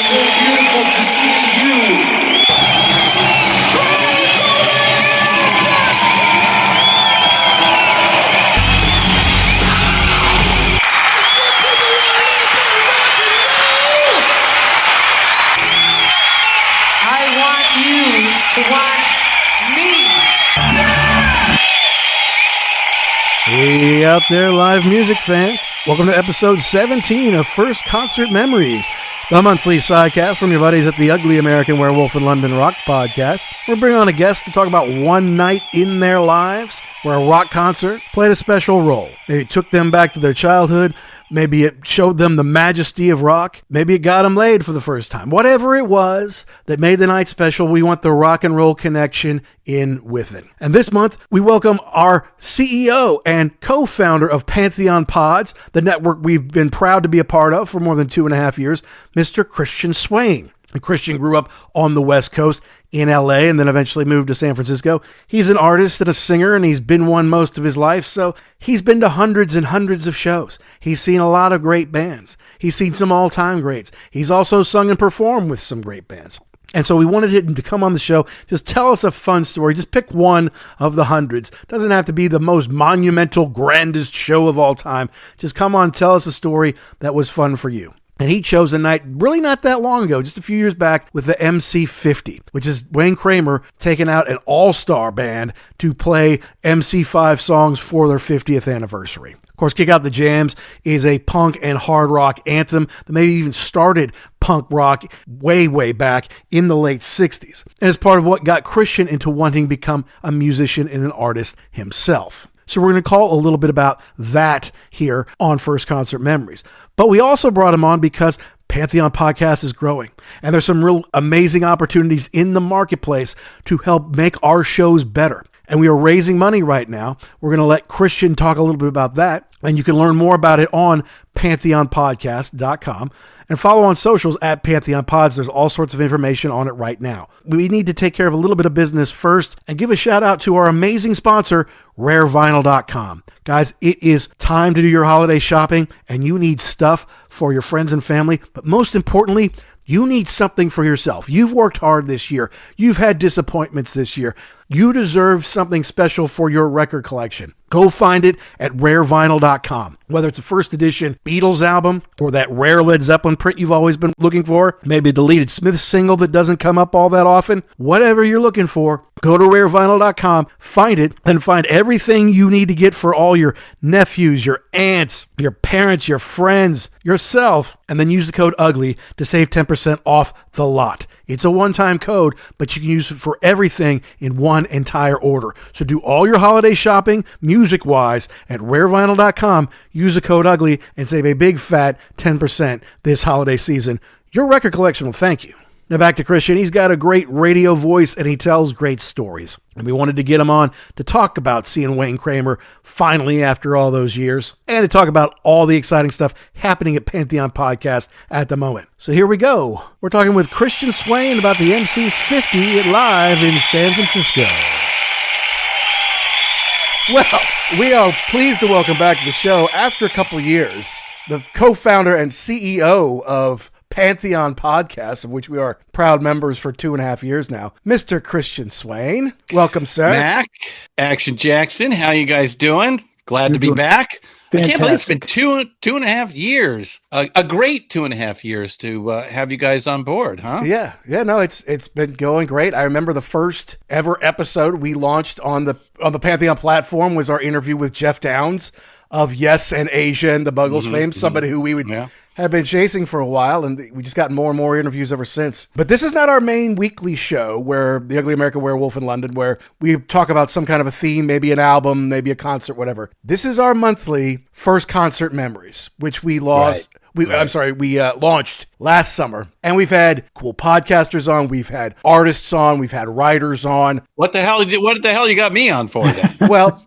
so beautiful to see you. To want me. Hey out there, live music fans. Welcome to episode 17 of First Concert Memories, the monthly sidecast from your buddies at the Ugly American Werewolf and London Rock Podcast. We're bringing on a guest to talk about one night in their lives where a rock concert played a special role. Maybe it took them back to their childhood. Maybe it showed them the majesty of rock. Maybe it got them laid for the first time. Whatever it was that made the night special, we want the rock and roll connection in with it. And this month, we welcome our CEO and co-founder of Pantheon Pods, the network we've been proud to be a part of for more than 2.5 years, Mr. Christian Swain. And Christian grew up on the West Coast in LA and then eventually moved to San Francisco. He's an artist and a singer, and he's been one most of his life, so he's been to hundreds and hundreds of shows. He's seen a lot of great bands. He's seen some all-time greats. He's also sung and performed with some great bands. And so we wanted him to come on the show, just tell us a fun story. Just pick one of the hundreds. Doesn't have to be the most monumental, grandest show of all time. Just come on, tell us a story that was fun for you. And he chose a night really not that long ago, just a few years back, with the MC50, which is Wayne Kramer taking out an all-star band to play MC5 songs for their 50th anniversary. Of course, Kick Out the Jams is a punk and hard rock anthem that maybe even started punk rock way, way back in the late 60s. And it's part of what got Christian into wanting to become a musician and an artist himself. So we're going to call a little bit about that here on First Concert Memories. But we also brought him on because Pantheon Podcasts is growing. And there's some real amazing opportunities in the marketplace to help make our shows better. And we are raising money right now. We're going to let Christian talk a little bit about that. And you can learn more about it on pantheonpodcast.com. And follow on socials at Pantheon Pods. There's all sorts of information on it right now. We need to take care of a little bit of business first and give a shout out to our amazing sponsor, rarevinyl.com. Guys, it is time to do your holiday shopping, and you need stuff for your friends and family. But most importantly, you need something for yourself. You've worked hard this year. You've had disappointments this year. You deserve something special for your record collection. Go find it at rarevinyl.com. Whether it's a first edition Beatles album or that rare Led Zeppelin print you've always been looking for, maybe a deleted Smith single that doesn't come up all that often, whatever you're looking for, go to rarevinyl.com, find it, and find everything you need to get for all your nephews, your aunts, your parents, your friends, yourself, and then use the code UGLY to save 10% off the lot. It's a one-time code, but you can use it for everything in one entire order. So do all your holiday shopping, music-wise, at rarevinyl.com. Use the code UGLY and save a big fat 10% this holiday season. Your record collection will thank you. Now back to Christian. He's got a great radio voice and he tells great stories. And we wanted to get him on to talk about seeing Wayne Kramer finally after all those years and to talk about all the exciting stuff happening at Pantheon Podcast at the moment. So here we go. We're talking with Christian Swain about the MC50 live in San Francisco. Well, we are pleased to welcome back to the show after a couple years, the co-founder and CEO of Pantheon Podcasts, of which we are proud members for 2.5 years now, Mr. Christian Swain. Welcome, sir. Mac, Action Jackson, how you guys doing? Glad to be back. Fantastic. I can't believe it's been two and a half years. A great 2.5 years to have you guys on board, huh? Yeah. No, it's been going great. I remember the first ever episode we launched on the Pantheon platform was our interview with Jeff Downs of Yes and Asia and the Buggles fame, somebody who we would have been chasing for a while, and we just got more and more interviews ever since. But this is not our main weekly show, where the Ugly American Werewolf in London, where we talk about some kind of a theme, maybe an album, maybe a concert, whatever. This is our monthly First Concert Memories, which we launched last summer, and we've had cool podcasters on, we've had artists on, we've had writers on. What the hell you got me on for then? Well,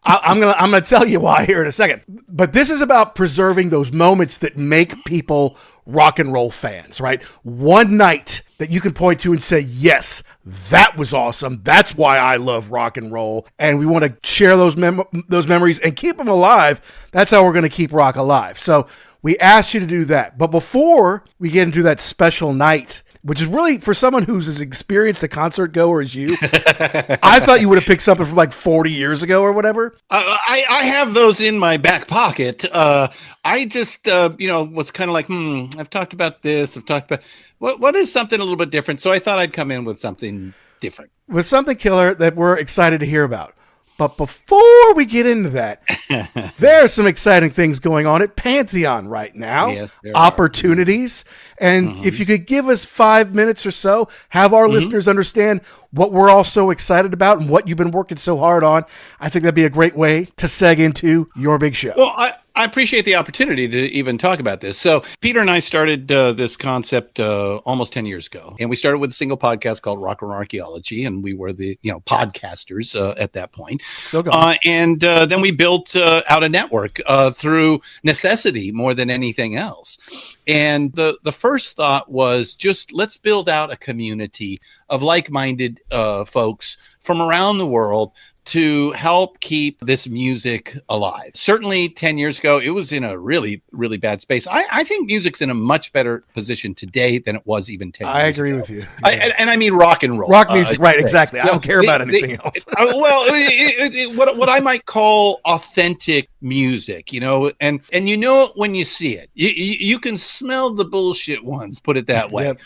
I'm gonna tell you why here in a second. But this is about preserving those moments that make people rock and roll fans, right? One night that you can point to and say, yes, that was awesome. That's why I love rock and roll. And we want to share those memories and keep them alive. That's how we're going to keep rock alive. So We asked you to do that. But before we get into that special night, which is really for someone who's as experienced a concert goer as you, I thought you would have picked something from like 40 years ago or whatever. I have those in my back pocket. I just, was kind of like, I've talked about this. I've talked about what is something a little bit different. So I thought I'd come in with something different. With something killer that we're excited to hear about. But before we get into that, there are some exciting things going on at Pantheon right now. Yes, opportunities. And if you could give us 5 minutes or so, have our listeners understand what we're all so excited about and what you've been working so hard on, I think that'd be a great way to seg into your big show. Well, I appreciate the opportunity to even talk about this. So Peter and I started this concept almost 10 years ago. And we started with a single podcast called Rock N Roll Archeology. And we were the podcasters at that point. Still going. And then we built out a network through necessity more than anything else. And the first thought was just let's build out a community of like-minded folks from around the world to help keep this music alive. Certainly 10 years ago, it was in a really, really bad space. I think music's in a much better position today than it was even 10 years ago. I agree with you. Yeah. And I mean rock and roll. Rock music, right, exactly. I don't care about anything else. What I might call authentic music, and you know it when you see it. You can smell the bullshit ones, put it that way. Yep.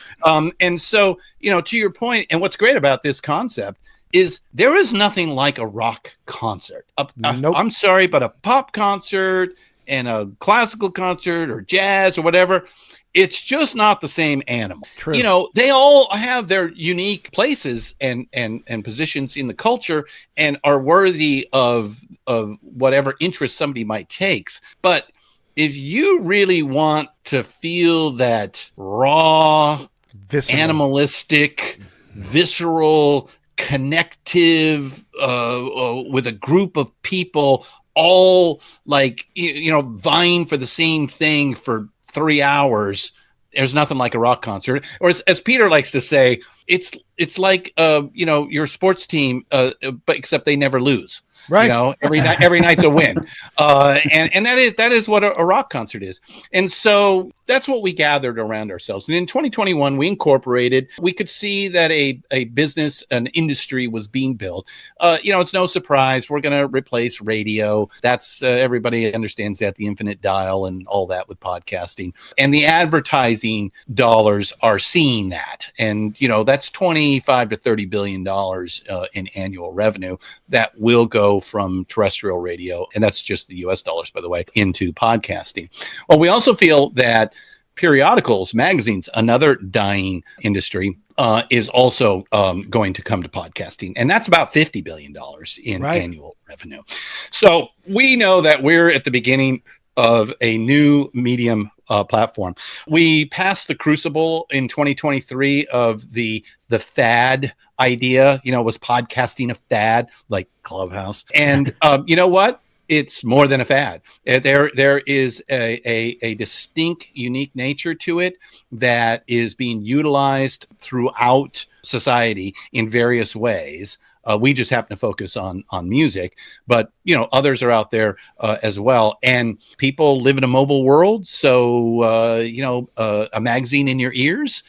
And so, to your point, and what's great about this concept is there is nothing like a rock concert. Nope. I'm sorry, but a pop concert and a classical concert or jazz or whatever, it's just not the same animal. True. They all have their unique places and positions in the culture and are worthy of whatever interest somebody might take. But if you really want to feel that raw, animalistic, visceral, connective with a group of people all vying for the same thing for 3 hours, there's nothing like a rock concert. Or as Peter likes to say, it's like your sports team, but except they never lose. Right. Every night's a win. And that is what a rock concert is. And so that's what we gathered around ourselves. And in 2021, we incorporated. We could see that a business, an industry was being built. It's no surprise. We're going to replace radio. That's everybody understands that, the infinite dial and all that with podcasting. And the advertising dollars are seeing that. And, that's $25 to $30 billion in annual revenue that will go from terrestrial radio, and that's just the US dollars, by the way, into podcasting. Well, we also feel that periodicals, magazines, another dying industry, is also going to come to podcasting, and that's about $50 billion in annual revenue. So we know that we're at the beginning of a new medium platform. We passed the crucible in 2023 of the fad idea. Was podcasting a fad like Clubhouse? And you know what? It's more than a fad. There is a distinct, unique nature to it that is being utilized throughout society in various ways. We just happen to focus on music, but others are out there as well. And people live in a mobile world, so a magazine in your ears.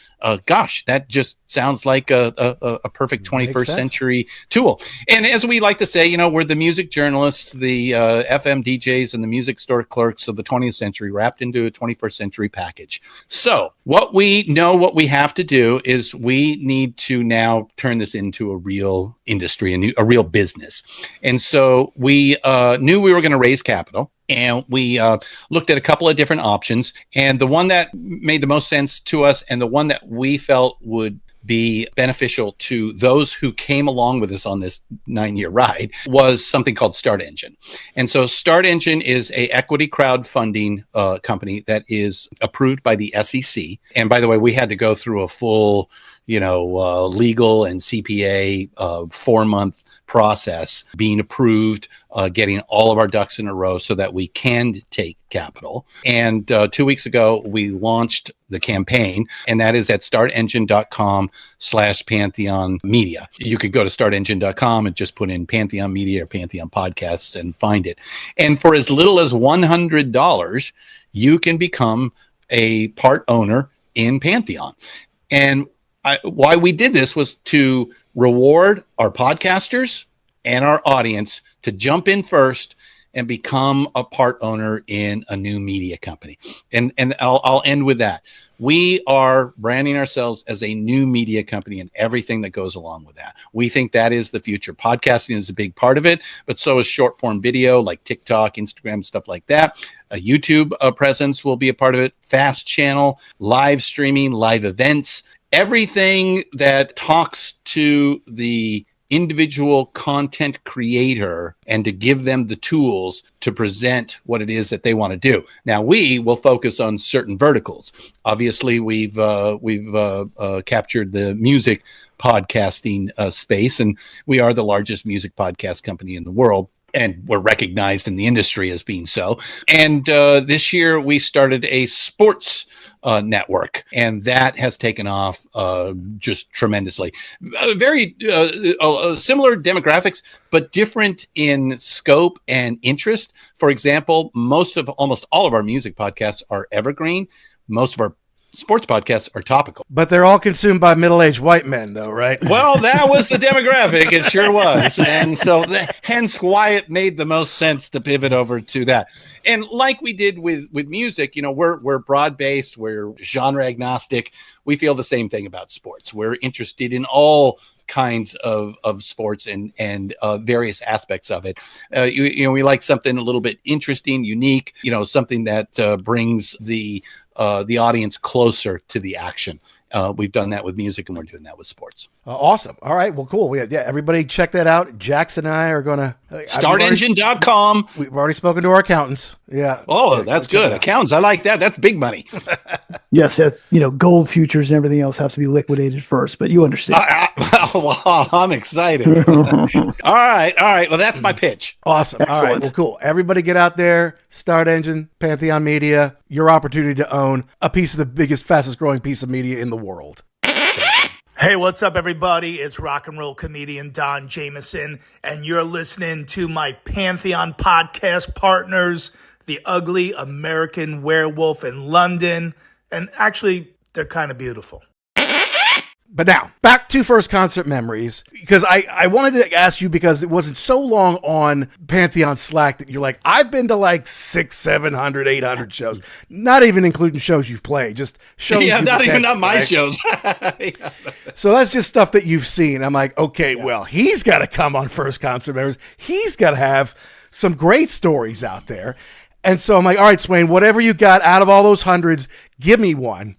Gosh, that just sounds like a perfect 21st century tool. And as we like to say, we're the music journalists, the FM DJs, and the music store clerks of the 20th century wrapped into a 21st century package. So what we know, what we have to do is we need to now turn this into a real industry, a real business. And so we knew we were going to raise capital. And we looked at a couple of different options. And the one that made the most sense to us and the one that we felt would be beneficial to those who came along with us on this 9-year ride was something called Start Engine. And so Start Engine is a equity crowdfunding company that is approved by the SEC. And by the way, we had to go through a full legal and CPA 4-month process, being approved, getting all of our ducks in a row so that we can take capital. And 2 weeks ago, we launched the campaign, and that is at startengine.com/Pantheon Media. You could go to startengine.com and just put in Pantheon Media or Pantheon Podcasts and find it. And for as little as $100, you can become a part owner in Pantheon. And why we did this was to reward our podcasters and our audience to jump in first and become a part owner in a new media company. And I'll end with that. We are branding ourselves as a new media company and everything that goes along with that. We think that is the future. Podcasting is a big part of it, but so is short form video like TikTok, Instagram, stuff like that. A YouTube presence will be a part of it. Fast channel, live streaming, live events, everything that talks to the individual content creator and to give them the tools to present what it is that they want to do. Now, we will focus on certain verticals. Obviously, we've captured the music podcasting space, and we are the largest music podcast company in the world. And we're recognized in the industry as being so. And this year we started a sports network, and that has taken off just tremendously. Very similar demographics, but different in scope and interest. For example, almost all of our music podcasts are evergreen. Most of our sports podcasts are topical. But they're all consumed by middle-aged white men, though, right? Well, that was the demographic. It sure was. And so hence why it made the most sense to pivot over to that. And like we did with music, we're broad-based, we're genre agnostic. We feel the same thing about sports. We're interested in all kinds of sports and various aspects of it. We like something a little bit interesting, unique, something that brings the audience closer to the action. We've done that with music, and we're doing that with sports. Awesome. All right. Well, cool. Everybody check that out. Jax and I are going to... StartEngine.com. We've already spoken to our accountants. Yeah. Oh, that's good. Accountants. I like that. That's big money. Yes. Gold futures and everything else have to be liquidated first, but you understand. Wow, I'm excited. All right. Well, that's my pitch. Awesome. Excellent. All right. Well, cool. Everybody get out there. Start Engine, Pantheon Media, your opportunity to own a piece of the biggest, fastest growing piece of media in the world. Hey, what's up, everybody? It's rock and roll comedian Don Jameson, and you're listening to my Pantheon podcast partners, the Ugly American Werewolf in London, and actually, they're kind of beautiful. But now, back to first concert memories, because I wanted to ask you, because it wasn't so long on Pantheon Slack that you're like, I've been to like 600, 700, 800 shows, not even including shows you've played, just shows. Yeah, not my shows. So that's just stuff that you've seen. I'm like, okay, well, he's got to come on first concert memories. He's got to have some great stories out there. And so I'm like, all right, Swain, whatever you got out of all those hundreds, give me one.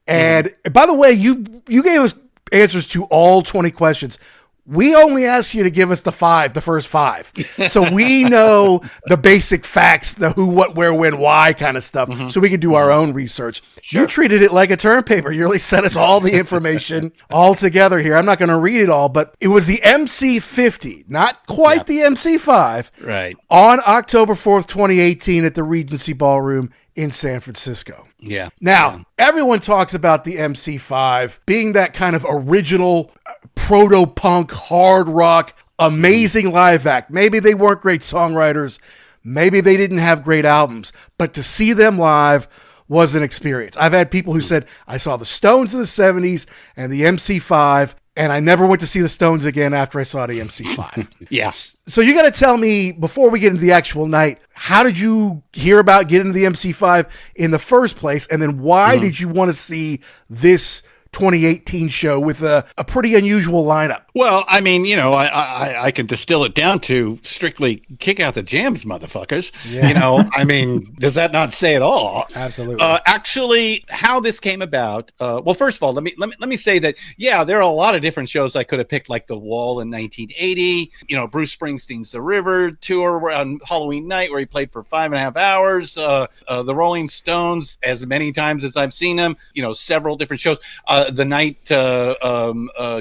And by the way, you gave us answers to all 20 questions. We only asked you to give us the first five. So we know the basic facts, the who, what, where, when, why kind of stuff. Mm-hmm. So we can do our own research. Sure. You treated it like a term paper. You really sent us all the information all together here. I'm not going to read it all, but it was the MC50, not quite the MC5. Right. On October 4th, 2018 at the Regency Ballroom in San Francisco. Yeah. Now, everyone talks about the MC5 being that kind of original proto-punk, hard rock, amazing live act. Maybe they weren't great songwriters. Maybe they didn't have great albums. But to see them live was an experience. I've had people who said, I saw the Stones in the 70s and the MC5, and I never went to see the Stones again after I saw the MC5. Yes. So you got to tell me, before we get into the actual night, how did you hear about getting into the MC5 in the first place? And then why did you want to see this 2018 show with a pretty unusual lineup? Well, I mean, I can distill it down to strictly kick out the jams, motherfuckers. Yeah. I mean, does that not say it all? Absolutely. Actually, how this came about. Well, first of all, let me say that there are a lot of different shows I could have picked, like The Wall in 1980. Bruce Springsteen's The River tour on Halloween night, where he played for 5.5 hours. The Rolling Stones, as many times as I've seen them. Several different shows. The night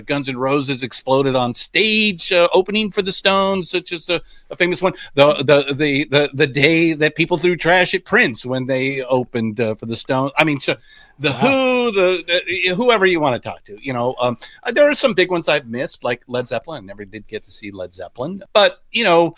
Guns N' Roses exploded on stage, opening for the Stones, which is a famous one. The day that people threw trash at Prince when they opened for the Stones. I mean, so the Who, whoever you want to talk to. There are some big ones I've missed, like Led Zeppelin. I never did get to see Led Zeppelin, but I'm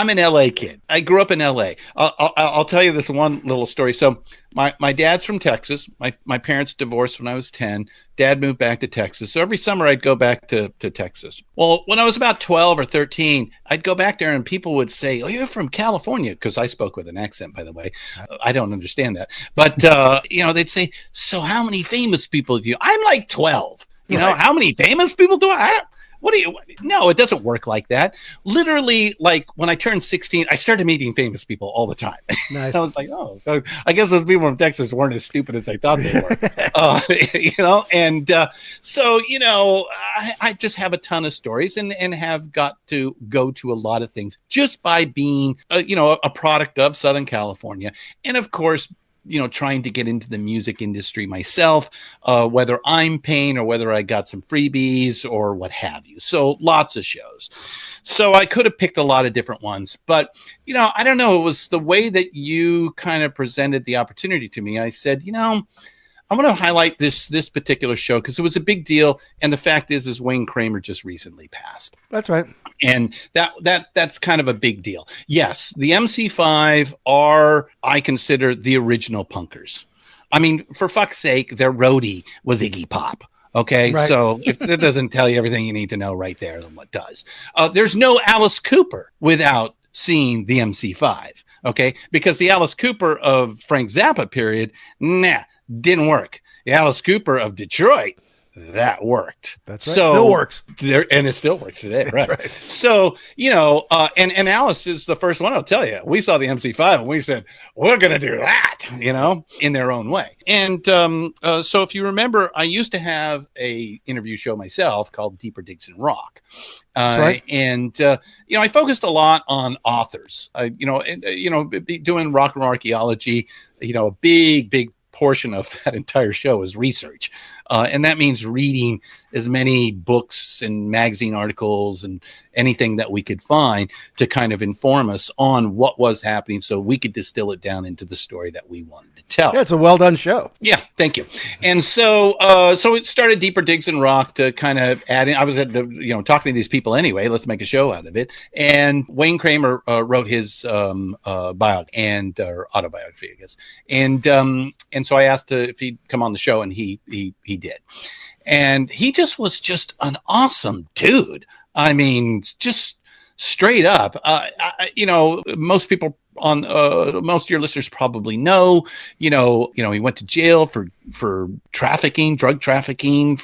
an LA kid. I grew up in LA. I'll tell you this one little story. So my dad's from Texas. My parents divorced when I was 10. Dad moved back to Texas. So every summer I'd go back to Texas. Well, when I was about 12 or 13, I'd go back there and people would say, "Oh, you're from California," because I spoke with an accent, by the way. I don't understand that. But, they'd say, "So how many famous people do you?" I'm like 12. How many famous people do I? No, it doesn't work like that. Literally, like when I turned 16, I started meeting famous people all the time. Nice. I was like, oh, I guess those people from Texas weren't as stupid as I thought they were. So, I just have a ton of stories and have got to go to a lot of things just by being, a product of Southern California. And of course, trying to get into the music industry myself, whether I'm paying or whether I got some freebies or what have you. So lots of shows. So I could have picked a lot of different ones, but, I don't know. It was the way that you kind of presented the opportunity to me. I said, I want to highlight this particular show because it was a big deal. And the fact is Wayne Kramer just recently passed. That's right. And that's kind of a big deal. Yes, the MC5 are, I consider, the original punkers. I mean, for fuck's sake, their roadie was Iggy Pop. Okay, right. So if that doesn't tell you everything you need to know right there, then what does? There's no Alice Cooper without seeing the MC5. Okay, because the Alice Cooper of Frank Zappa period, didn't work. The Alice Cooper of Detroit, that worked. That's right. So still works. And it still works today. Right. Right. So, and Alice is the first one. I'll tell you, we saw the MC5 and we said, we're going to do that, in their own way. And so if you remember, I used to have a interview show myself called Deeper Digs in Rock. Right. And, I focused a lot on authors, doing rock and roll archaeology, a big portion of that entire show is research. And that means reading as many books and magazine articles and anything that we could find to kind of inform us on what was happening so we could distill it down into the story that we wanted to tell. Yeah, it's a well done show. Yeah, thank you. And so it started Deeper Digs in Rock to kind of add in. I was at talking to these people anyway. Let's make a show out of it. And Wayne Kramer wrote his biography and autobiography, I guess. And so I asked if he'd come on the show, and he did. And he was just an awesome dude. I mean, just straight up. Most people on most of your listeners probably know, he went to jail for trafficking, drug trafficking,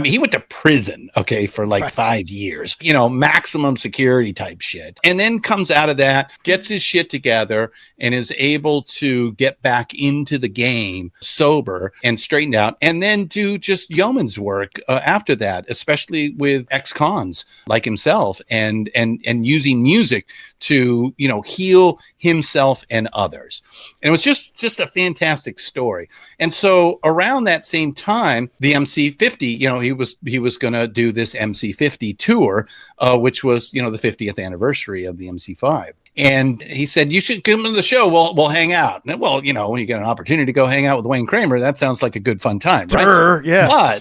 he went to prison, for like 5 years, maximum security type shit. And then comes out of that, gets his shit together, and is able to get back into the game sober and straightened out, and then do just yeoman's work after that, especially with ex-cons like himself, and using music to, heal himself and others. And it was just a fantastic story. And so around that same time, the MC50, he was going to do this MC50 tour, which was, the 50th anniversary of the MC5. And he said, you should come to the show. We'll hang out. And, when you get an opportunity to go hang out with Wayne Kramer, that sounds like a good fun time, right? Yeah.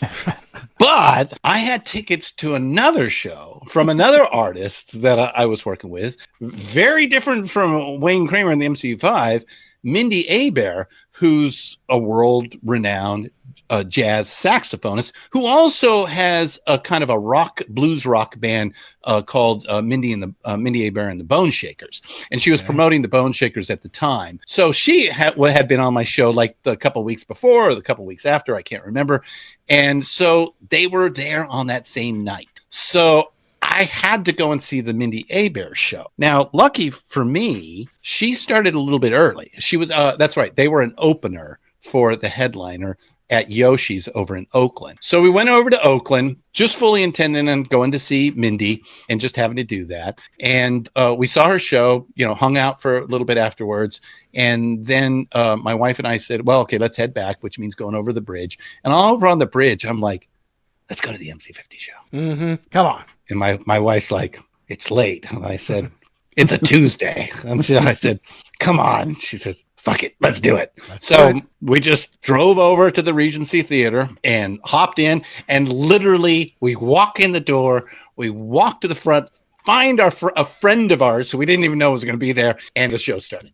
But I had tickets to another show from another artist that I was working with, very different from Wayne Kramer and the MC5, Mindy Abair, who's a world-renowned jazz saxophonist who also has a kind of a blues rock band called Mindy Abear and the Bone Shakers. And she was promoting the Bone Shakers at the time. So she had been on my show like the couple weeks before or the couple weeks after, I can't remember. And so they were there on that same night. So I had to go and see the Mindy Abear show. Now, lucky for me, she started a little bit early. She was, that's right, they were an opener for the headliner at Yoshi's over in Oakland. So we went over to Oakland, just fully intending on going to see Mindy and just having to do that. And we saw her show, hung out for a little bit afterwards. And then my wife and I said, well, okay, let's head back, which means going over the bridge. And all over on the bridge, I'm like, let's go to the MC50 show. Mm-hmm. Come on. And my wife's like, it's late. And I said, it's a Tuesday. And I said, come on. She says, fuck it, let's do it. So we just drove over to the Regency Theater and hopped in, and literally we walk in the door, we walk to the front, find a friend of ours who we didn't even know was going to be there, and the show started.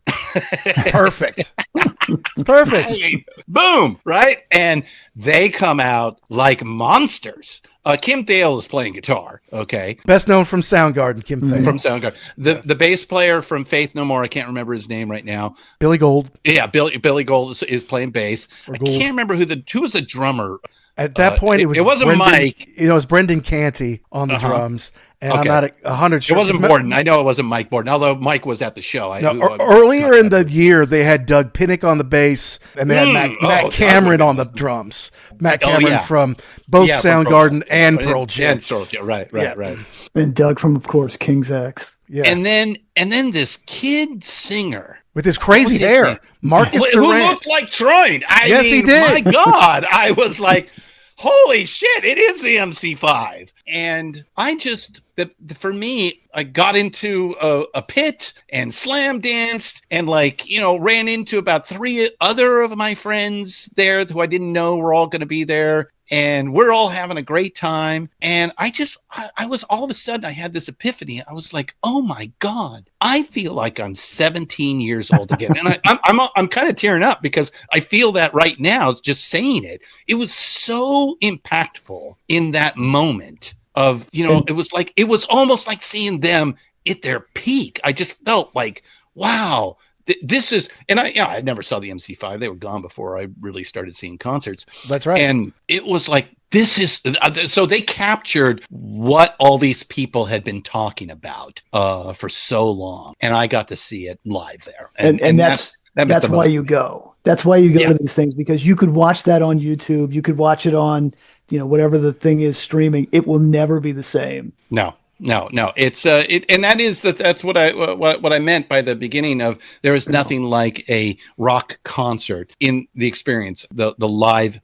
Perfect. It's perfect. Boom, right? And they come out like monsters. Kim Thayill is playing guitar, okay? Best known from Soundgarden, Kim Thayill. From Soundgarden. The bass player from Faith No More, I can't remember his name right now. Billy Gould. Yeah, Billy Gould is playing bass. I can't remember who was the drummer. At that point, it wasn't Mike. It was Brendan Canty on the drums. And I'm not 100 sure. It wasn't Borden. I know it wasn't Mike Borden, although Mike was at the show. Earlier in the year, they had Doug Pinnick on the bass, and they had Matt Cameron on the drums. Matt Cameron from both Soundgarden and Pearl Jam. Right. And Doug from, of course, King's X. Yeah. And then this kid singer with his crazy hair, Marcus who Durant, looked like Troy. Yes, he did. My God, I was like, holy shit, it is the MC5. And I just, for me, I got into a pit and slam danced and ran into about 3 other of my friends there who I didn't know were all going to be there. And we're all having a great time. And I was all of a sudden, I had this epiphany. I was like, oh my God, I feel like I'm 17 years old again. And I'm kind of tearing up because I feel that right now, just saying it. It was so impactful in that moment of, it was almost like seeing them at their peak. I just felt like, wow. This is, and I never saw the MC5. They were gone before I really started seeing concerts. That's right. And it was like, this is, so they captured what all these people had been talking about for so long. And I got to see it live there. And that's why you go. That's why you go to these things, because you could watch that on YouTube. You could watch it on, whatever the thing is streaming. It will never be the same. No. It's and that's what I meant by the beginning of there is nothing like a rock concert in the experience, the live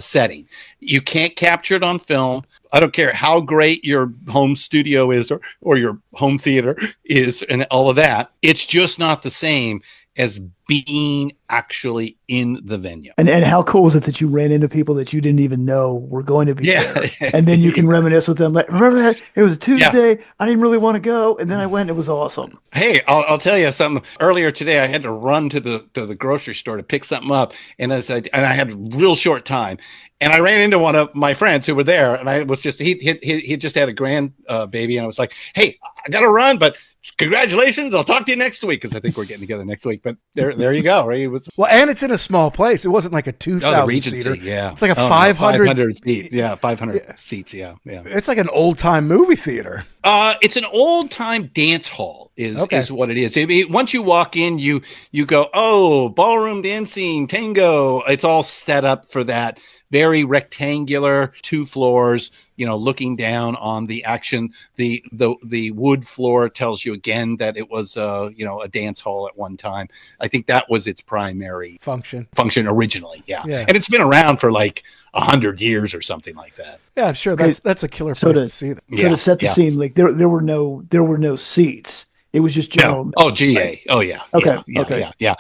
setting. You can't capture it on film. I don't care how great your home studio is or your home theater is and all of that. It's just not the same as being actually in the venue. And how cool is it that you ran into people that you didn't even know were going to be there? And then you can reminisce with them. Like, remember that? It was a Tuesday. Yeah. I didn't really want to go. And then I went. It was awesome. Hey, I'll tell you something. Earlier today, I had to run to the grocery store to pick something up. And I had a real short time. And I ran into one of my friends who were there. And I was he just had a grand baby. And I was like, hey, I got to run, but congratulations. I'll talk to you next week. Cause I think we're getting together next week, but there you go. Right. And it's in a small place. It wasn't like a 2,000 seater. Yeah. It's like a 500 seat. Yeah. 500 seats. Yeah. Yeah. It's like an old time movie theater. It's an old time dance hall is what it is. I mean, once you walk in, you go, oh, ballroom dancing, tango. It's all set up for that. Very rectangular, 2 floors, looking down on the action. The wood floor tells you again that it was a dance hall at one time. I think that was its primary function originally. Yeah. And it's been around for like 100 years or something like that. Yeah, I'm sure that's a killer place to see them. So to set the scene, like there were no seats. It was just general. No. Oh, GA. Right? Oh, yeah. Okay. Yeah.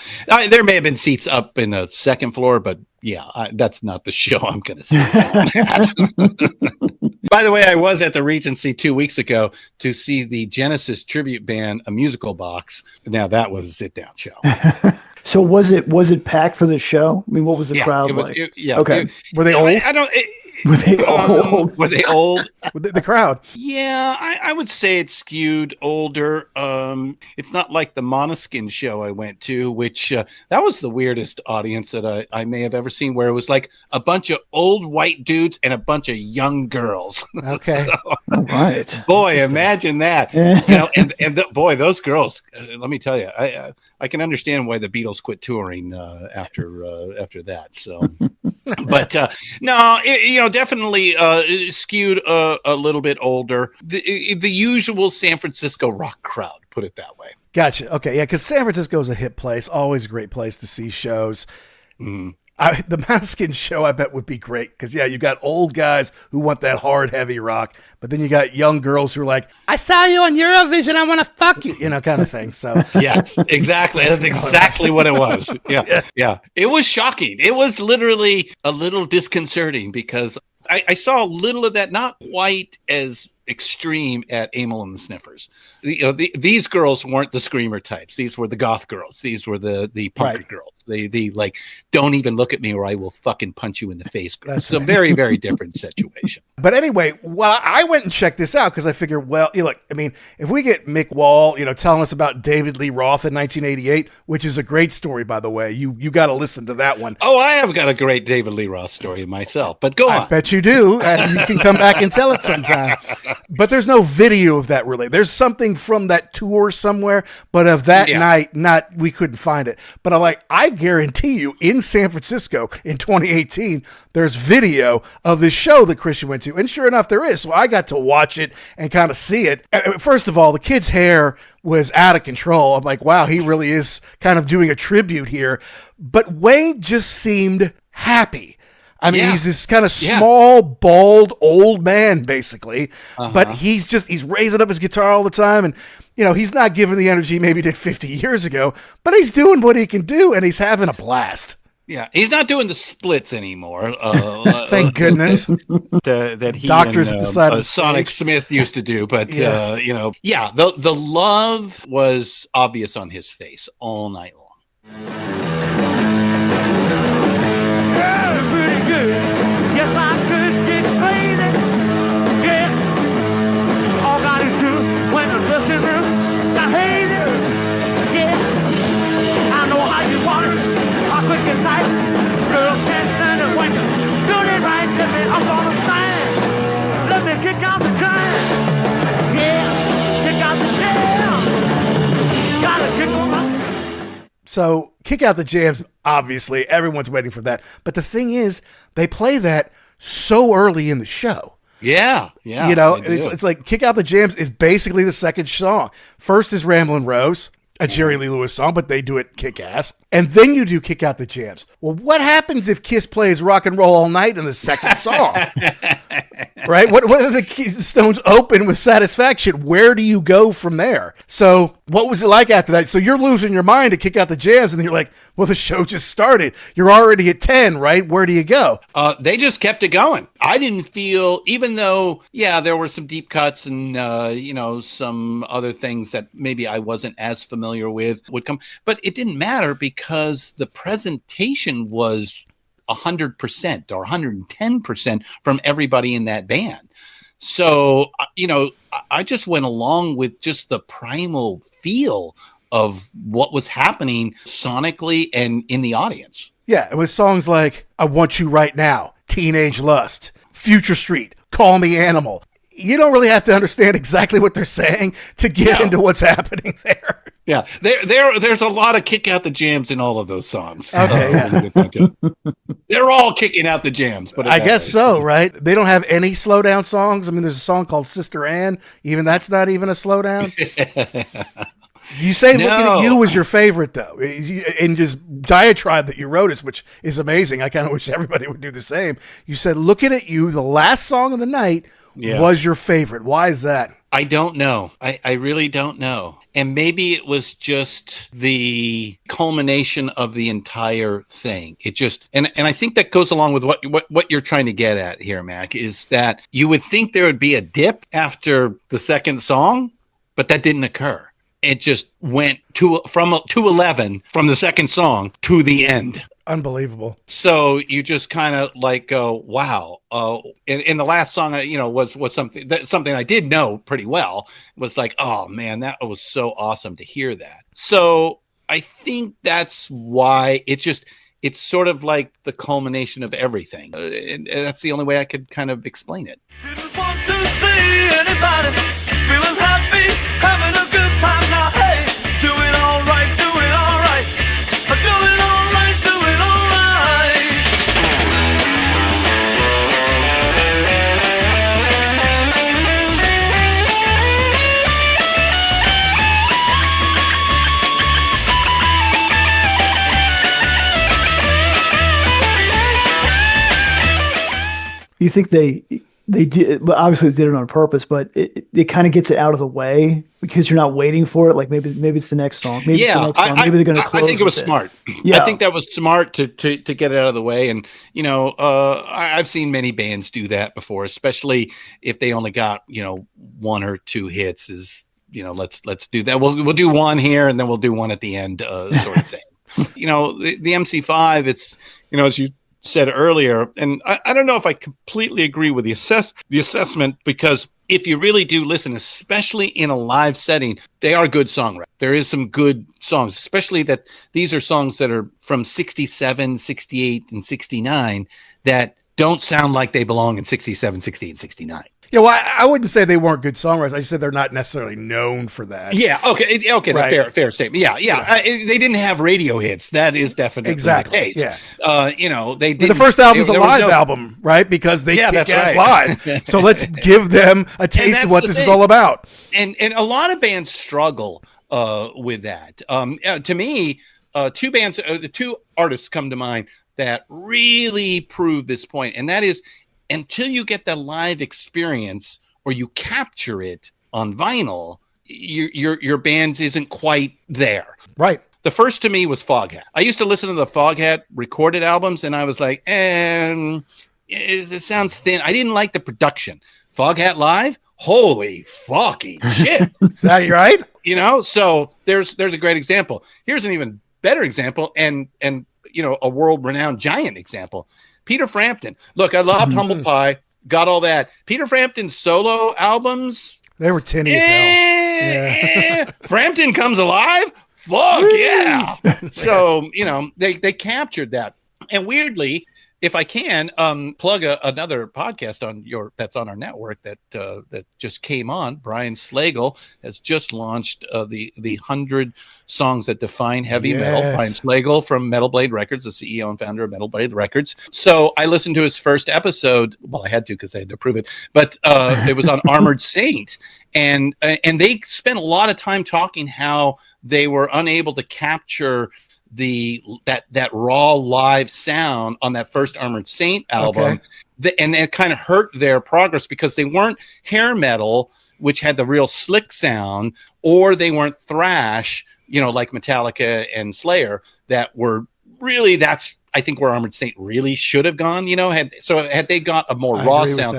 There may have been seats up in the second floor, but that's not the show I'm going to see. By the way, I was at the Regency 2 weeks ago to see the Genesis tribute band, A Musical Box. Now that was a sit-down show. So was it packed for the show? I mean, what was the crowd like? Okay. Were they old? I don't. Were they old? Were they old? The crowd. Yeah, I would say it's skewed older. It's not like the Måneskin show I went to, which that was the weirdest audience that I may have ever seen, where it was like a bunch of old white dudes and a bunch of young girls. Okay. So, all right. Boy, imagine that. Boy, those girls. Let me tell you, I can understand why the Beatles quit touring after that. So. But no, definitely skewed a little bit older. The usual San Francisco rock crowd, put it that way. Gotcha. Okay, yeah, because San Francisco is a hip place, always a great place to see shows. Mm. The Måneskin show, I bet, would be great because, yeah, you got old guys who want that hard, heavy rock, but then you got young girls who are like, I saw you on Eurovision, I want to fuck you, kind of thing. So yes, exactly. That's exactly what it was. Yeah. It was shocking. It was literally a little disconcerting because I saw a little of that, not quite as extreme at Amyl and the Sniffers. These girls weren't the screamer types. These were the goth girls. These were the punker girls. They like, don't even look at me or I will fucking punch you in the face. It's a very, very different situation. But anyway, well, I went and checked this out because I figured, well, look, I mean, if we get Mick Wall, telling us about David Lee Roth in 1988, which is a great story, by the way, you got to listen to that one. Oh, I have got a great David Lee Roth story myself, but go on. I bet you do. And you can come back and tell it sometime. But there's no video of that really. There's something from that tour somewhere, but of that night, we couldn't find it. But I guarantee you in San Francisco in 2018, there's video of this show that Christian went to. And sure enough, there is. So I got to watch it and kind of see it. First of all, the kid's hair was out of control. I'm like, wow, he really is kind of doing a tribute here. But Wayne just seemed happy. I mean, he's this kind of small, bald, old man, basically. But he's raising up his guitar all the time. And, he's not giving the energy maybe he did 50 years ago, but he's doing what he can do, and he's having a blast. Yeah, he's not doing the splits anymore. Thank goodness. That he Doctors and, at the side of Sonic stage. Smith used to do. But, the love was obvious on his face all night long. Yes, I could get crazy. Yeah. All I do when I'm listening, I hate it. Yeah. I know how you want it. I could get tight. Girls can't stand it when you do it right. Let me up on the sign. Let me kick out the time. Yeah. Kick out the jam. Gotta kick on my. So kick out the jams, obviously. Everyone's waiting for that. But the thing is, they play that so early in the show. Yeah. It's like Kick Out the Jams is basically the second song. First is Ramblin' Rose, a Jerry Lee Lewis song, but they do it kick-ass. And then you do Kick Out the Jams. Well, what happens if Kiss plays Rock and Roll All Night in the second song? Right? What if the Stones open with Satisfaction? Where do you go from there? So what was it like after that? So you're losing your mind to Kick Out the Jams, and then you're like, well, the show just started. You're already at 10, right? Where do you go? They just kept it going. I didn't feel, even though, there were some deep cuts and, some other things that maybe I wasn't as familiar with would come, but it didn't matter because the presentation was 100% or 110% from everybody in that band. So, I just went along with just the primal feel of what was happening sonically and in the audience. Yeah, it was songs like I Want You Right Now, Teenage Lust, Future Street, Call Me Animal. You don't really have to understand exactly what they're saying to get into what's happening there. Yeah, there's a lot of kick out the jams in all of those songs. Okay, they're all kicking out the jams. But I guess so, right? They don't have any slowdown songs. I mean, there's a song called Sister Ann. Even that's not even a slowdown. You say Looking at You was your favorite, though, in just diatribe that you wrote us, which is amazing. I kind of wish everybody would do the same. You said Looking at You, the last song of the night, was your favorite. Why is that? I don't know. I really don't know. And maybe it was just the culmination of the entire thing. It just, and I think that goes along with what you're trying to get at here, Mac, is that you would think there would be a dip after the second song, but that didn't occur. it just went from 211 from the second song to the end. Unbelievable. So you just kind of like go, wow. In the last song, was something I did know pretty well. It was like, oh man, that was so awesome to hear that. So I think that's why it's sort of like the culmination of everything. And that's the only way I could kind of explain it. Didn't want to see anybody feeling happy, having a good time now. Hey, doing all right, doing all right, doing all right, doing all right. You think they did, but obviously they did it on purpose, but it kind of gets it out of the way because you're not waiting for it. Like maybe it's the next song. Maybe it's the next song. Maybe they're going to close. I think it was smart. Yeah. I think that was smart to get it out of the way. And, I've seen many bands do that before, especially if they only got, one or two hits let's do that. We'll do one here and then we'll do one at the end, sort of thing. The MC5, it's, as you said earlier, and I don't know if I completely agree with the assessment, because if you really do listen, especially in a live setting, they are good songwriters. There is some good songs, especially that these are songs that are from 67, 68, and 69 that don't sound like they belong in 67, 68, and 69. Yeah, well, I wouldn't say they weren't good songwriters. I just said they're not necessarily known for that. Yeah, okay, right. Fair statement. Yeah. They didn't have radio hits. That is definitely exactly the case. Yeah, they did. The first album's a live album, right? Because they kick ass live. So let's give them a taste of what this is all about. And a lot of bands struggle with that. To me, two artists come to mind that really prove this point, and that is, until you get the live experience or you capture it on vinyl, your band isn't quite there. Right. The first to me was Foghat. I used to listen to the Foghat recorded albums, and I was like, it sounds thin. I didn't like the production. Foghat live, holy fucking shit! Is that right? So there's a great example. Here's an even better example, and a world-renowned giant example. Peter Frampton. Look, I loved Humble Pie, got all that. Peter Frampton's solo albums, they were tinny as hell. Frampton Comes Alive? Fuck yeah. So, they captured that. And weirdly, if I can plug another podcast that's on our network that just came on, Brian Slagle has just launched the 100 songs that define heavy metal. Brian Slagle from Metal Blade Records, the CEO and founder of Metal Blade Records. So I listened to his first episode. Well, I had to because I had to approve it, but it was on Armored Saint, and they spent a lot of time talking how they were unable to capture that raw live sound on that first Armored Saint album. Okay. And it kind of hurt their progress because they weren't hair metal, which had the real slick sound, or they weren't thrash, like Metallica and Slayer, that were really, that's I think where Armored Saint really should have gone, had they got a more raw sound,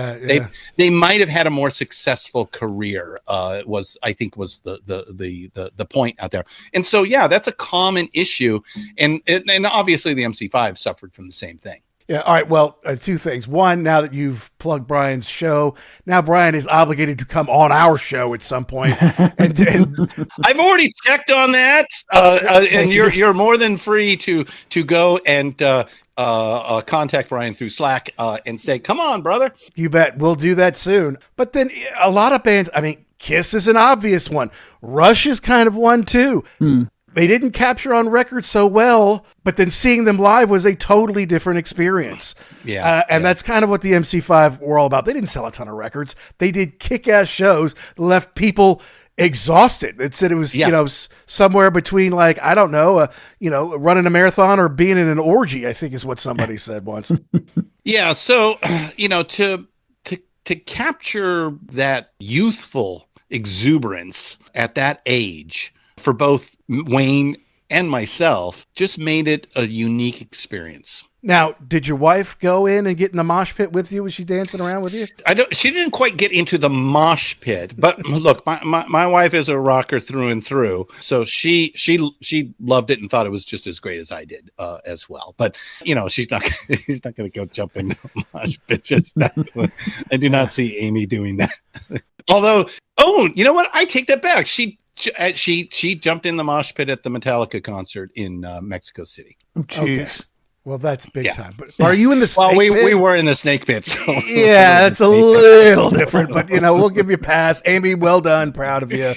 they might have had a more successful career. Was the point out there. And so, that's a common issue. And obviously the MC5 suffered from the same thing. Yeah. All right. Well, two things. One, now that you've plugged Brian's show, now Brian is obligated to come on our show at some point. and I've already checked on that, and you're more than free to go and contact Brian through Slack and say, "Come on, brother." You bet. We'll do that soon. But then a lot of bands. I mean, Kiss is an obvious one. Rush is kind of one too. They didn't capture on record so well, but then seeing them live was a totally different experience. And that's kind of what the MC5 were all about. They didn't sell a ton of records. They did kick-ass shows, left people exhausted. It said it was, somewhere between like, I don't know, running a marathon or being in an orgy, I think is what somebody said once. Yeah. So, to capture that youthful exuberance at that age, for both Wayne and myself, just made it a unique experience. Now, did your wife go in and get in the mosh pit with you? Was she dancing around with you? She didn't quite get into the mosh pit, but look, my wife is a rocker through and through, so she loved it and thought it was just as great as I did as well. But she's not going to go jump into the mosh pit. Just that. I do not see Amy doing that. Although, you know what? I take that back. She jumped in the mosh pit at the Metallica concert in Mexico City. Jeez. Okay. Well, that's big time. But are you in the snake pit? Well, we were in the snake pit. So yeah, it's a little different, but we'll give you a pass. Amy, well done. Proud of you.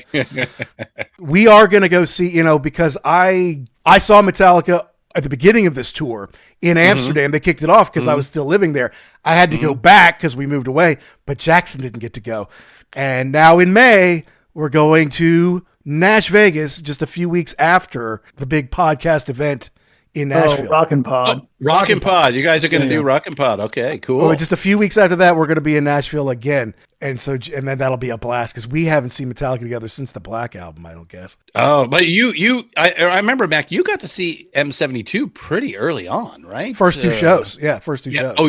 We are going to go see, because I saw Metallica at the beginning of this tour in Amsterdam. They kicked it off because I was still living there. I had to go back because we moved away, but Jackson didn't get to go. And now in May, we're going to Nash Vegas just a few weeks after the big podcast event in Nashville. Rock and Pod. Rock and Pod. You guys are going to do Rock and Pod. Okay, cool. Well, just a few weeks after that, we're going to be in Nashville again. And then that'll be a blast because we haven't seen Metallica together since the Black Album, I don't guess. Oh, but I remember, Mac, you got to see M72 pretty early on, right? First two shows. Yeah, first two shows.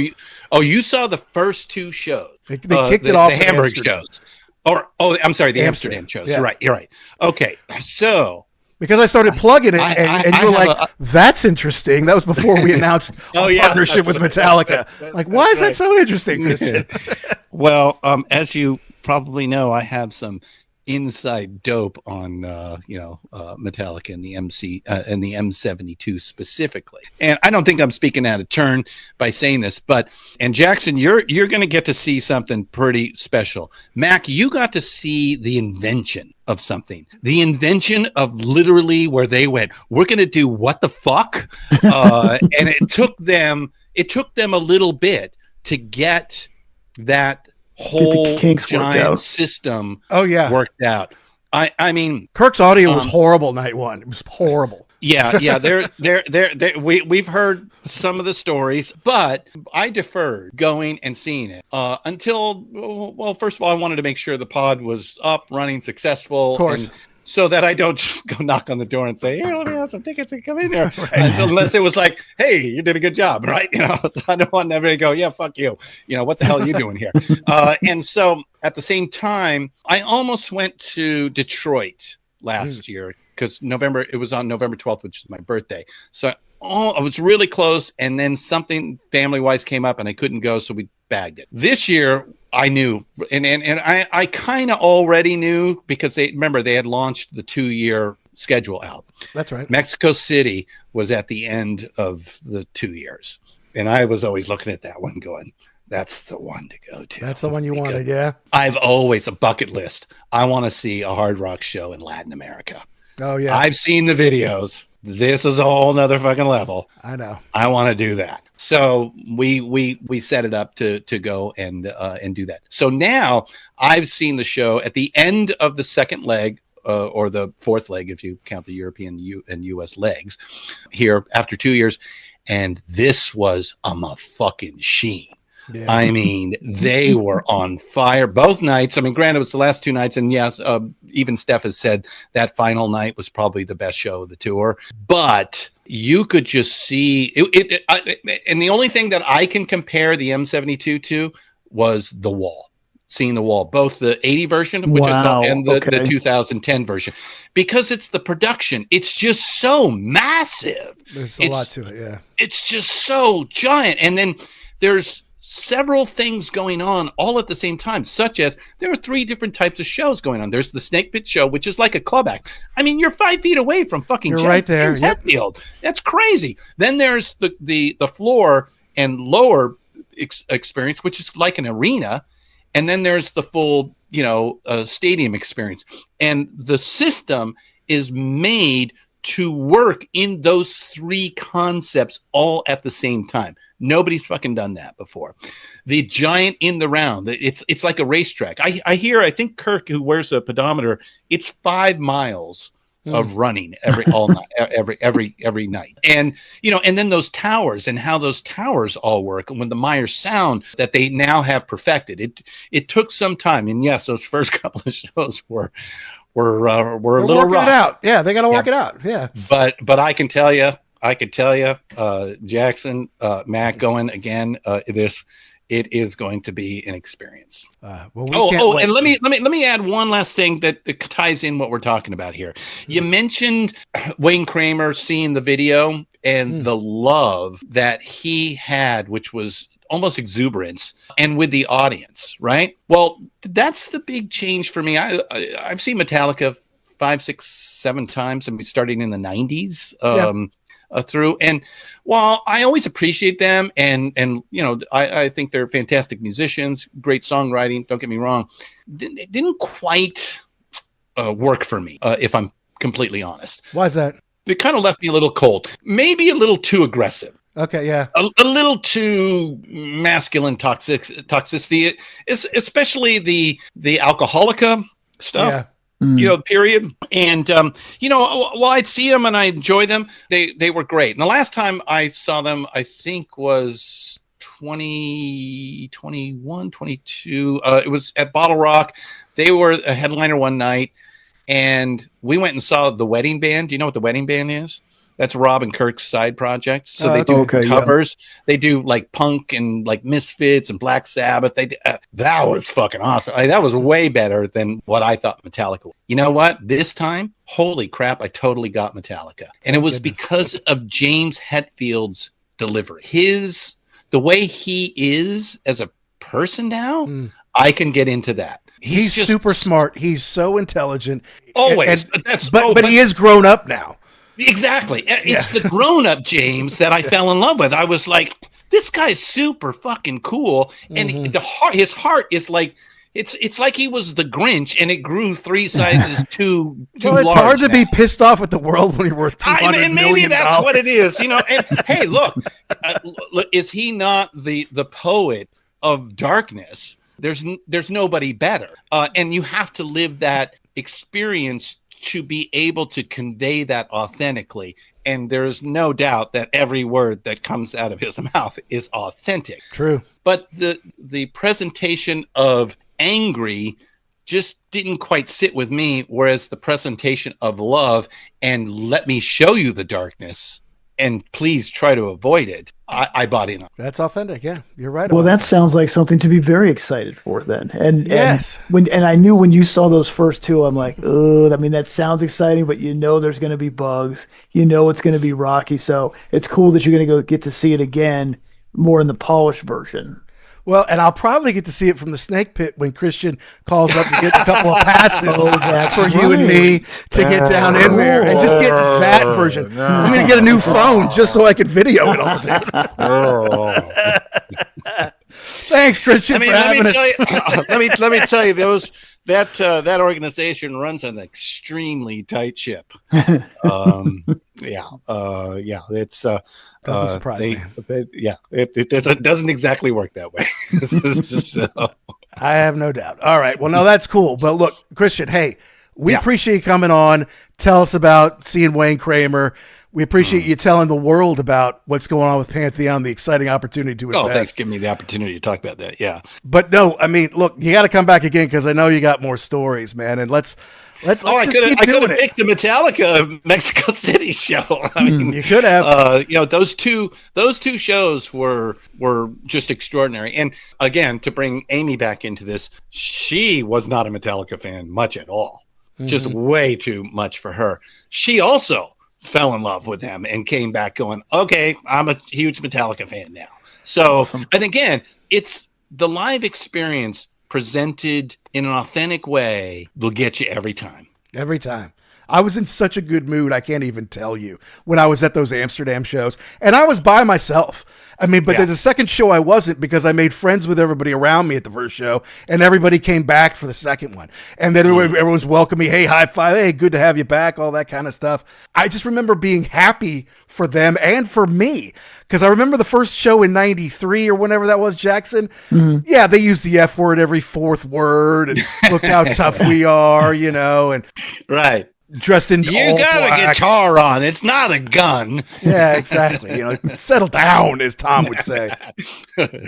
You saw the first two shows. They kicked it off the Hamburg shows. I'm sorry, the Amsterdam shows. Yeah. Right, you're right. Okay, so... Because I started plugging it, and you were like, that's interesting. That was before we announced a partnership with Metallica. Why is that so interesting, Christian? Well, as you probably know, I have some inside dope on Metallica and the M72 specifically. And I don't think I'm speaking out of turn by saying this, and Jackson, you're going to get to see something pretty special. Mac, you got to see the invention of something. The invention of literally where they went, we're going to do what the fuck? And it took them a little bit to get that whole giant system worked out. I mean, Kirk's audio was horrible night one. It was horrible. Yeah. We've heard some of the stories, but I deferred going and seeing it until, first of all, I wanted to make sure the pod was up, running, successful. Of course. So that I don't just go knock on the door and say, here, let me have some tickets and come in there. Unless it was like, hey, you did a good job, right? So I don't want everybody to go, yeah, fuck you. What the hell are you doing here? And so at the same time, I almost went to Detroit last year because it was on November 12th, which is my birthday. So I was really close. And then something family-wise came up and I couldn't go. So we bagged it. This year, I knew, and I kind of already knew because they had launched the 2-year schedule out. That's right. Mexico City was at the end of the 2 years. And I was always looking at that one going, that's the one to go to. That's the one you wanted, yeah? I've always a bucket list. I want to see a hard rock show in Latin America. Oh, yeah. I've seen the videos. This is a whole nother fucking level. I know. I want to do that. So we set it up to go and do that. So now I've seen the show at the end of the second leg or the fourth leg, if you count the European and US legs here after 2 years. And this was a fucking sheen. Yeah. I mean, they were on fire both nights. I mean, granted, it was the last 2 nights. And yes, even Steph has said that final night was probably the best show of the tour. But you could just see it. And the only thing that I can compare the M72 to was the wall. Seeing the wall, both the 80 version, which I saw, and the 2010 version, because it's the production. It's just so massive. There's a lot to it. Yeah. It's just so giant. And then there's several things going on all at the same time, such as there are 3 different types of shows going on. There's the Snake Pit show, which is like a club act. I mean, you're 5 feet away from fucking You're right there. Yep. Hetfield. That's crazy. Then there's the floor and lower experience, which is like an arena. And then there's the full, stadium experience. And the system is made to work in those 3 concepts all at the same time. Nobody's fucking done that before. The giant in the round, it's like a racetrack. I think Kirk, who wears a pedometer, it's 5 miles of running every night. And and then those towers and how those towers all work, and when the Myers sound that they now have perfected. It took some time. And yes, those first couple of shows were a little rough. It out. Yeah, they got to work it out. Yeah. But I can tell you, I could tell you, Jackson, Matt going again, it is going to be an experience. And let me add one last thing that ties in what we're talking about here. You mentioned Wayne Kramer seeing the video and the love that he had, which was almost exuberance, and with the audience, right? Well, that's the big change for me. I've seen Metallica 5, 6, 7 times, and starting in the 90s. Through, and while I always appreciate them, and you know, I think they're fantastic musicians, great songwriting, don't get me wrong, it didn't quite work for me, if I'm completely honest. Why is that? It kind of left me a little cold, maybe a little too aggressive. Okay, yeah, a little too masculine toxicity, especially the Alcoholica stuff. Yeah. You know, period. And, you know, while I'd see them and I enjoy them, they were great. And the last time I saw them, I think was 2021, 22. It was at Bottle Rock. They were a headliner one night, and we went and saw the Wedding Band. Do you know what the Wedding Band is? That's Rob and Kirk's side project. So they do covers. Yeah. They do like punk and like Misfits and Black Sabbath. That was fucking awesome. That was way better than what I thought Metallica was. You know what? This time, holy crap, I totally got Metallica. And it was because of James Hetfield's delivery. The way he is as a person now, I can get into that. He's just super smart. He's so intelligent. Always. But he is grown up now. Exactly. It's the grown-up James that I fell in love with. I was like, this guy's super fucking cool. And his heart is like, it's like he was the Grinch and it grew 3 sizes too well, it's large. hard to be pissed off at the world when you're worth $200 million. Maybe that's what it is, you know. And hey, look, is he not the poet of darkness? There's nobody better. And you have to live that experience to be able to convey that authentically. And there's no doubt that every word that comes out of his mouth is authentic. True. But the presentation of angry just didn't quite sit with me, whereas the presentation of love and let me show you the darkness and please try to avoid it, I bought in on. That's authentic. Yeah, you're right. Well, that sounds like something to be very excited for then. And yes, and I knew when you saw those first two, I'm like, oh, I mean, that sounds exciting, but you know, there's going to be bugs. You know, it's going to be rocky. So it's cool that you're going to go get to see it again, more in the polished version. Well, and I'll probably get to see it from the snake pit when Christian calls up to get a couple of passes for you and me to get down in there and just get that version. No. I'm going to get a new phone just so I can video it all day. Thanks, Christian, for having us. Let me tell you, that organization runs an extremely tight ship. It's doesn't surprise me. It doesn't exactly work that way. So. I have no doubt. All right, well, no, that's cool. But look, Christian, hey, we appreciate you coming on. Tell us about seeing Wayne Kramer. We appreciate you telling the world about what's going on with Pantheon, the exciting opportunity to invest. Oh, thanks for giving me the opportunity to talk about that. Yeah. But no, I mean, look, you got to come back again because I know you got more stories, man. And let's I could have picked the Metallica Mexico City show. I mean, you could have. Those two shows were just extraordinary. And again, to bring Amy back into this, she was not a Metallica fan much at all. Just way too much for her. She also fell in love with them and came back going, okay, I'm a huge Metallica fan now. So, awesome. And again, it's the live experience presented in an authentic way will get you every time. Every time. I was in such a good mood, I can't even tell you, when I was at those Amsterdam shows. And I was by myself. I mean, but the second show I wasn't, because I made friends with everybody around me at the first show, and everybody came back for the second one. And then everyone's welcoming me, hey, high five, hey, good to have you back, all that kind of stuff. I just remember being happy for them and for me, because I remember the first show in 93 or whenever that was, Jackson. Yeah, they used the F word every fourth word, and look how tough we are, you know. And right. dressed in You all got black. a guitar on. It's not a gun. Yeah, exactly. Settle down, as Tom would say.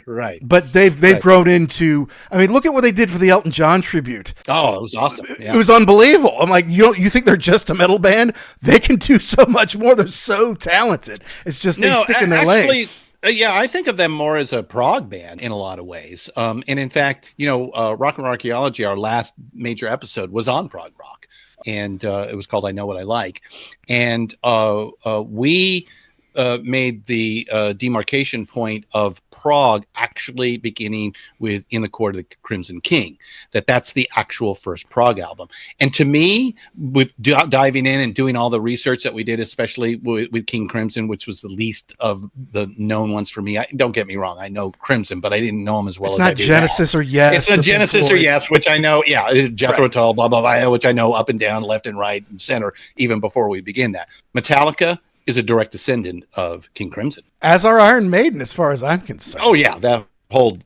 Right. But they've grown into. I mean, look at what they did for the Elton John tribute. Oh, it was awesome. Yeah. It was unbelievable. I'm like, you think they're just a metal band? They can do so much more. They're so talented. It's just they stick in their lane. Yeah, I think of them more as a prog band in a lot of ways. And in fact, Rock and Roll Archeology, our last major episode, was on prog rock. And it was called I Know What I Like. And we made the demarcation point of prog actually beginning with In the Court of the Crimson King, that's the actual first prog album. And to me, with diving in and doing all the research that we did, especially with King Crimson, which was the least of the known ones for me. Don't get me wrong, I know Crimson, but I didn't know them as well as I do. It's not Genesis now. or Yes. It's not Genesis or Yes, which I know. Yeah, Jethro Tull, blah blah blah, which I know up and down, left and right, and center, even before we begin that. Metallica is a direct descendant of King Crimson, as are Iron Maiden, as far as I'm concerned. Oh yeah, that whole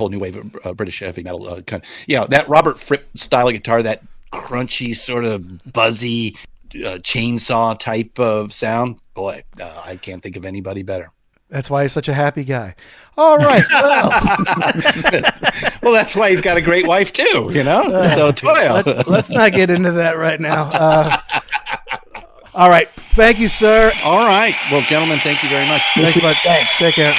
new wave of British heavy metal that Robert Fripp style of guitar, that crunchy sort of buzzy chainsaw type of sound. Boy, I can't think of anybody better. That's why he's such a happy guy. All right. Well, that's why he's got a great wife too. So toil. Let's not get into that right now. All right. Thank you, sir. All right. Well, gentlemen, thank you very much. Thanks. Take care.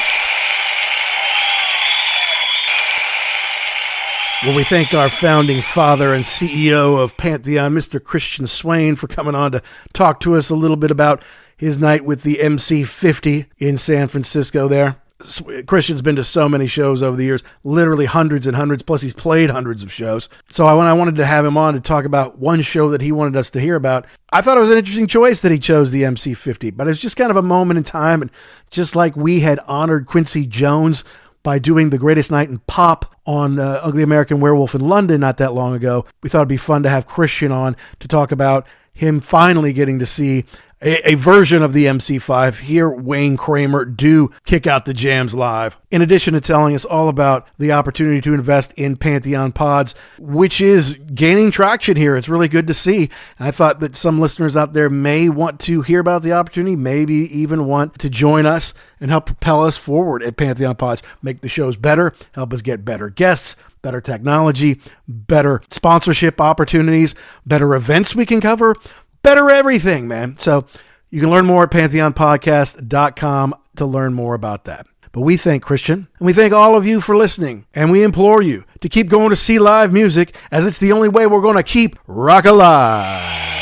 Well, we thank our founding father and CEO of Pantheon, Mr. Christian Swain, for coming on to talk to us a little bit about his night with the MC50 in San Francisco there. Christian's been to so many shows over the years, literally hundreds and hundreds, plus he's played hundreds of shows. So when I wanted to have him on to talk about one show that he wanted us to hear about, I thought it was an interesting choice that he chose the MC50, but it's just kind of a moment in time. And just like we had honored Quincy Jones by doing the greatest night in pop on Ugly American Werewolf in London not that long ago, we thought it'd be fun to have Christian on to talk about him finally getting to see a version of the MC5, hear Wayne Kramer do Kick Out the Jams live. In addition to telling us all about the opportunity to invest in Pantheon Pods, which is gaining traction here. It's really good to see. And I thought that some listeners out there may want to hear about the opportunity, maybe even want to join us and help propel us forward at Pantheon Pods, make the shows better, help us get better guests, better technology, better sponsorship opportunities, better events we can cover, better everything, man. So you can learn more at pantheonpodcast.com to learn more about that. But we thank Christian, and we thank all of you for listening, and we implore you to keep going to see live music, as it's the only way we're going to keep rock alive.